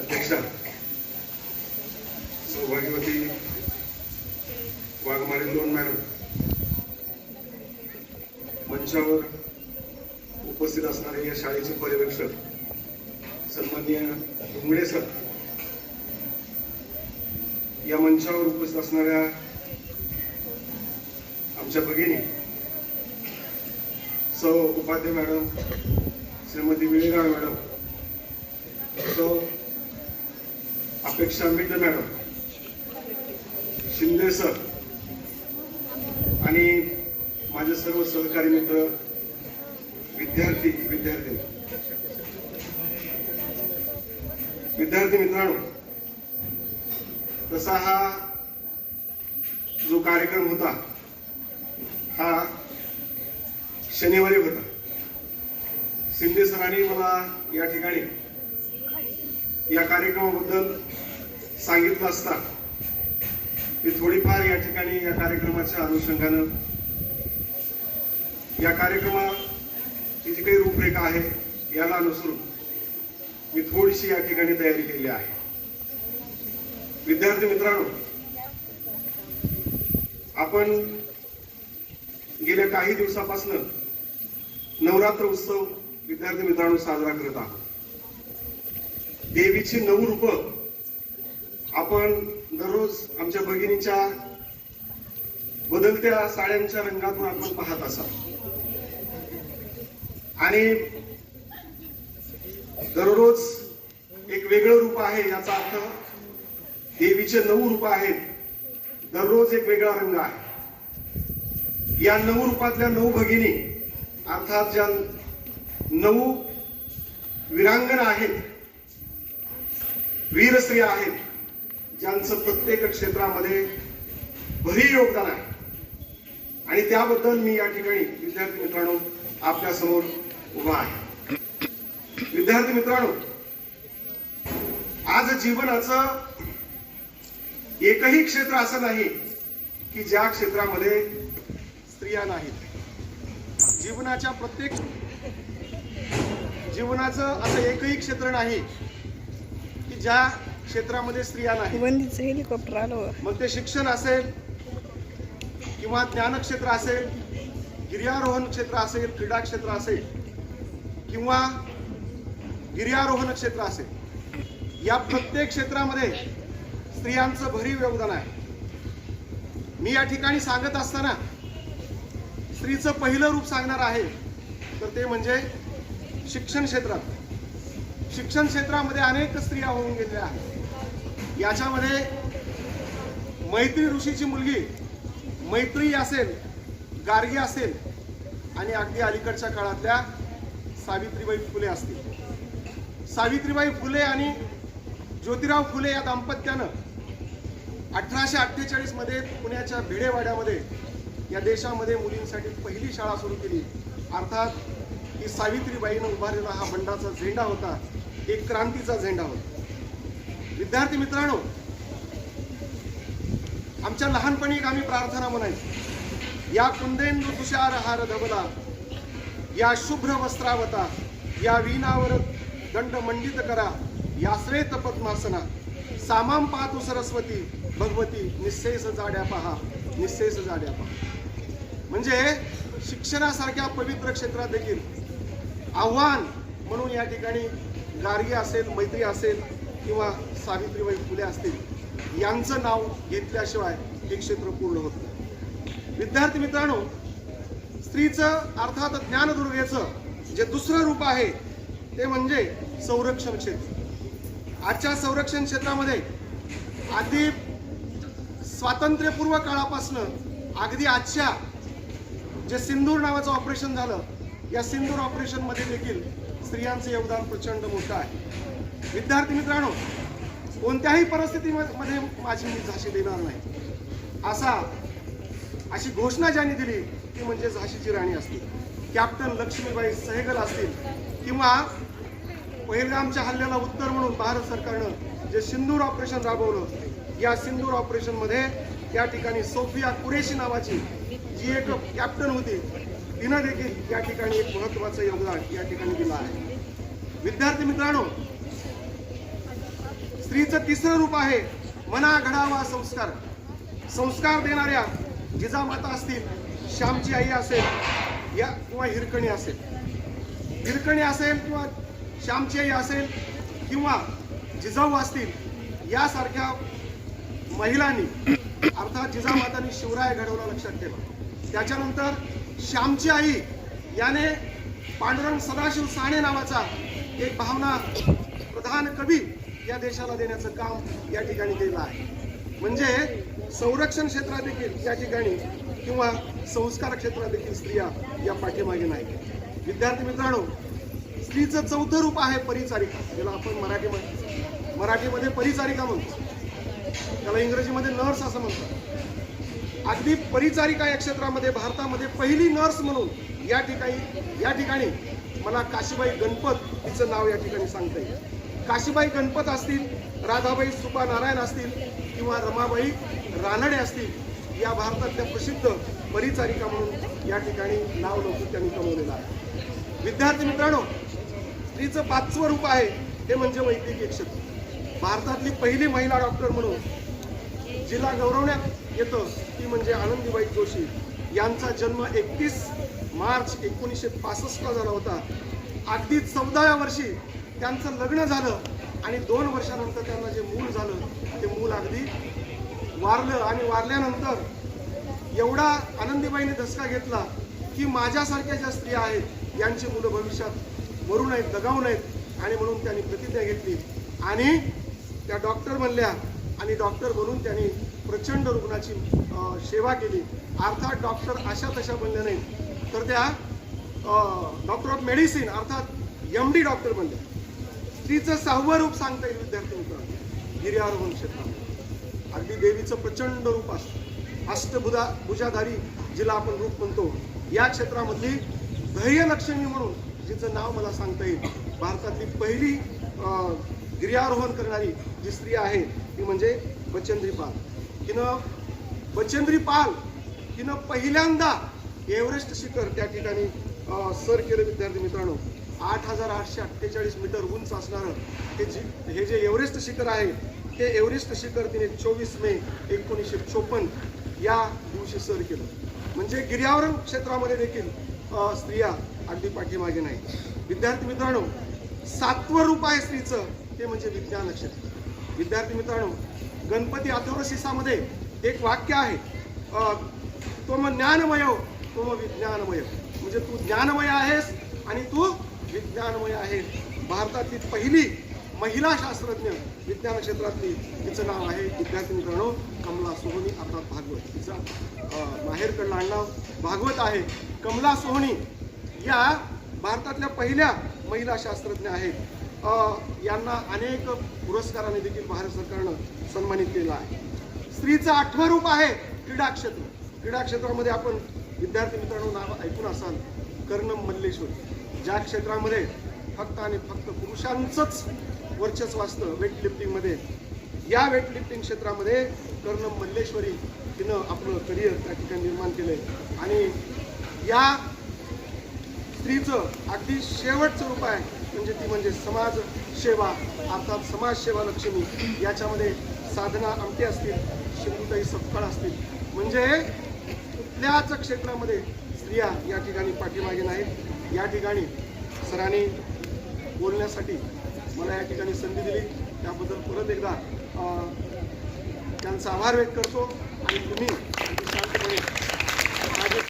अध्यक्षा सौभाग्यवती Waghmare loan madam, मंचावर उपस्थित असणारे या शाळेचे पर्यवेक्षक सन्माननीय घुंगडे सर, या मंचावर उपस्थित असणाऱ्या आमच्या भगिनी सौ उपाध्याय मॅडम, श्रीमती विळेगाव मॅडम, सौ अपेक्षा मिंड मॅडम, शिंदे सर आणि माझे सर्व सहकारी मित्र, विद्यार्थी मित्रांनो, तसा हा जो कार्यक्रम होता हा शनिवारी होता. शिंदे सरांनी मला या ठिकाणी या कार्यक्रमाबद्दल सांगितलं असता मी थोडीफार या ठिकाणी या कार्यक्रमाच्या अनुषंगानं या कार्यक्रमाची जी काही रूपरेखा आहे याला अनुसरून मी थोडीशी या ठिकाणी तयारी केली आहे. विद्यार्थी मित्रांनो, आपण गेल्या काही दिवसापासून नवरात्र उत्सव विद्यार्थी मित्रांनो साजरा करत आहोत. देवीची 9 रूपं आपण दररोज आमच्या भगिनीच्या बदलत्या साड्यांच्या रंगातून आपण पाहत असाल आणि दररोज एक वेगळं रूप आहे. याचा अर्थ देवीचे 9 रूप आहेत, दररोज एक वेगळा रंग आहे. या 9 रूपातल्या 9 भगिनी अर्थात ज्या 9 वीरांगना आहेत, वीर स्त्रिया आहेत, ज्यांचं प्रत्येक क्षेत्रामध्ये भरीव योगदान आहे आणि त्याबद्दल मी या ठिकाणी विद्यार्थी मित्रांनो आपल्या समोर उभा आहे. विद्यार्थी मित्रांनो, आज जीवनाचं एकही क्षेत्र असं नाही की ज्या क्षेत्रामध्ये स्त्रिया नाहीत. जीवनाचं असं एकही क्षेत्र नाही की ज्या क्षेत्रामध्ये स्त्रिया नाही. हेलिकॉप्टर आलं. मग ते शिक्षण असेल किंवा ज्ञान क्षेत्र असेल, गिर्यारोहण क्षेत्र असेल, क्रीडा क्षेत्र असेल किंवा गिर्यारोहण क्षेत्र असेल, या प्रत्येक क्षेत्रामध्ये स्त्रियांचं भरीव योगदान आहे. मी या ठिकाणी सांगत असताना स्त्रीचं पहिलं रूप सांगणार आहे तर ते म्हणजे शिक्षण क्षेत्रात. शिक्षण क्षेत्रामध्ये अनेक स्त्रिया होऊन गेलेल्या आहेत. याच्यामध्ये मैत्री ऋषीची मुलगी मैत्री असेल, गार्गी असेल आणि अगदी अलीकडच्या काळातल्या सावित्रीबाई फुले असतील. सावित्रीबाई फुले आणि ज्योतिराव फुले या दाम्पत्यानं 1848 मध्ये पुण्याच्या भिडेवाड्यामध्ये या देशामध्ये मुलींसाठी पहिली शाळा सुरू केली. अर्थात ही सावित्रीबाईनं उभारलेला हा बंडाचा झेंडा होता, एक क्रांतीचा झेंडा होता. विद्यार्थी मित्रांनो, आमच्या लहानपणी आम्ही प्रार्थना म्हणायचो, या कुंदेंदू तुषार हार धवला, या शुभ्र वस्त्रावता, या वीणावर दंड मंडित करा, या श्वेत पद्मासना, सामाम पातु सरस्वती भगवती, निस्सेस जाड्या पहा, निस्सेस जाड्या पहा. म्हणजे शिक्षणासारख्या पवित्र क्षेत्रात देखील आव्हान म्हणून या ठिकाणी गार्गी असेल, मैत्री असेल किंवा सावित्रीबाई फुले असतील, यांचं नाव घेतल्याशिवाय हे क्षेत्र पूर्ण होत नाही. विद्यार्थी मित्रांनो, स्त्रीचं अर्थात ज्ञानदुर्गेचं जे दुसरं रूप आहे ते म्हणजे संरक्षण क्षेत्र. आजच्या संरक्षण क्षेत्रामध्ये आधी स्वातंत्र्यपूर्व काळापासून अगदी आजच्या जे सिंदूर नावाचं ऑपरेशन झालं, या सिंदूर ऑपरेशन मध्ये देखील स्त्रियांचं योगदान प्रचंड मोठं आहे. विद्यार्थी मित्रांनो, कोणत्याही परिस्थितीमध्ये माझी मी झाशी देणार नाही अशी घोषणा ज्यांनी दिली ती म्हणजे झाशीची राणी असतील, कॅप्टन लक्ष्मीबाई सहगल असतील किंवा पहिलगामच्या हल्ल्याला उत्तर म्हणून भारत सरकारनं जे सिंदूर ऑपरेशन राबवलं, या सिंदूर ऑपरेशन मध्ये त्या ठिकाणी सोफिया कुरेशी नावाची जी एक कॅप्टन होती, तिनं देखील या ठिकाणी एक महत्त्वाचं योगदान या ठिकाणी दिलं आहे. विद्यार्थी मित्रांनो, स्त्रीचं तिसरं रूप आहे मना घडावा संस्कार. संस्कार देणाऱ्या जिजामाता असतील, श्यामची आई असेल या किंवा हिरकणी असेल, हिरकणी असेल किंवा श्यामची आई असेल किंवा जिजाऊ असतील, यासारख्या महिलांनी अर्थात जिजामातांनी शिवराय घडवला, लक्षात ठेवा. त्याच्यानंतर श्यामची आई याने पांडुरंग सदाशिव साने नावाचा एक भावना प्रधान कवी या देशाला देण्याचं काम या ठिकाणी केलं आहे. म्हणजे संरक्षण क्षेत्रात देखील या ठिकाणी किंवा संस्कार क्षेत्रात देखील स्त्रिया या पाठीमागे नाही. विद्यार्थी मित्रांनो, स्त्रीचं चौथं रूप आहे परिचारिका, ज्याला आपण मराठीमध्ये परिचारिका म्हणतो, त्याला इंग्रजीमध्ये नर्स असं म्हणतात. अगदी परिचारिका या क्षेत्रामध्ये भारतामध्ये पहिली नर्स म्हणून या ठिकाणी मला काशीबाई गणपत हिचं नाव या ठिकाणी सांगता येईल. काशीबाई गणपत असतील, राधाबाई सुपा नारायण असतील किंवा रमाबाई रानडे असतील, या भारतातल्या प्रसिद्ध परिचारिका म्हणून या ठिकाणी नाव लौकिक त्यांनी कमवलेलं आहे. विद्यार्थी मित्रांनो, स्त्रीचं पाचवं रूप आहे हे म्हणजे वैद्यकीय क्षेत्र. भारतातली पहिली महिला डॉक्टर म्हणून जिला गौरवण्यात येतं ती म्हणजे आनंदीबाई जोशी. यांचा जन्म 31 मार्च 1965 झाला होता. अगदी 14व्या वर्षी त्यांचं लग्न झालं आणि 2 वर्षानंतर त्यांना जे मूल झालं ते मूल अगदी वारलं आणि वारल्यानंतर एवढा आनंदीबाईने धसका घेतला की माझ्यासारख्या ज्या स्त्रिया आहेत यांची मुलं भविष्यात मरू नयेत, दगावू नयेत, आणि म्हणून त्यांनी प्रतिज्ञा घेतली आणि त्या डॉक्टर बनल्या आणि डॉक्टर बनून त्यांनी प्रचंड रुग्णाची सेवा केली. अर्थात डॉक्टर अशा तशा बनल्या नाहीत, तर त्या डॉक्टर ऑफ मेडिसिन अर्थात MD डॉक्टर बनल्या. स्त्रीचं 6वं रूप सांगता येईल विद्यार्थी मित्रांनो, गिर्यारोहण क्षेत्रामध्ये अगदी देवीचं प्रचंड रूप असतं. अष्टभुजाधारी जिला आपण रूप म्हणतो, या क्षेत्रामधली धैर्यलक्ष्मी म्हणून जिचं नाव मला सांगता येईल. भारतातली पहिली गिर्यारोहण करणारी जी स्त्री आहे ती म्हणजे बचेंद्री पाल. हिनं पहिल्यांदा एव्हरेस्ट शिखर त्या ठिकाणी सर केलं. विद्यार्थी मित्रांनो, 8,848 मीटर उंच असणारं हे जे एव्हरेस्ट शिखर आहे ते एव्हरेस्ट शिखर तिने 24 मे 1954 या दिवशी सर केलं. म्हणजे गिर्यारोहण क्षेत्रामध्ये देखील स्त्रिया अगदी पाठीमागे नाही. विद्यार्थी मित्रांनो, 7वं रूप आहे स्त्रीचं ते म्हणजे विज्ञान क्षेत्र. विद्यार्थी मित्रांनो, गणपती अथर्वशीसामध्ये एक वाक्य आहे, त्वम ज्ञानमय त्वम विज्ञानमय, म्हणजे तू ज्ञानमय आहेस आणि तू विज्ञानमय आहेस. भारतातली पहिली महिला शास्त्रज्ञ विज्ञान क्षेत्रातली तिचं नाव आहे विद्यार्थी मित्रांनो कमला सोहनी अर्थात भागवत. तिचा माहेरकडलं आडनाव भागवत आहे. कमला सोहनी या भारतातल्या पहिल्या महिला शास्त्रज्ञ आहेत. यांना अनेक पुरस्काराने देखील भारत सरकारनं सन्मानित केलं आहे. स्त्रीचं 8वं रूप आहे क्रीडा क्षेत्र. क्रीडा क्षेत्रामध्ये आपण विद्यार्थी मित्रांनो नाव ऐकून असाल, कर्णम मल्लेश्वरी. ज्या क्षेत्रामध्ये फक्त आणि फक्त पुरुषांचंच वर्चस्व असतं वेटलिफ्टिंगमध्ये, या वेटलिफ्टिंग क्षेत्रामध्ये कर्णम मल्लेश्वरी तिनं आपलं करिअर त्या ठिकाणी निर्माण केलंय. आणि या स्त्रीचं अगदी शेवटचं रूप आहे म्हणजे समाज सेवा अर्थात समाजसेवा लक्ष्मी. याच्यामध्ये साधना आमटे असतील, शिंदुताई सपकाळ असतील, म्हणजे कुठल्याच क्षेत्रामध्ये स्त्रिया या ठिकाणी पाठीमागे नाहीत. या ठिकाणी सरांनी बोलण्यासाठी मला या ठिकाणी संधी दिली त्याबद्दल परत एकदा त्यांचा आभार व्यक्त करतो. आणि तुम्ही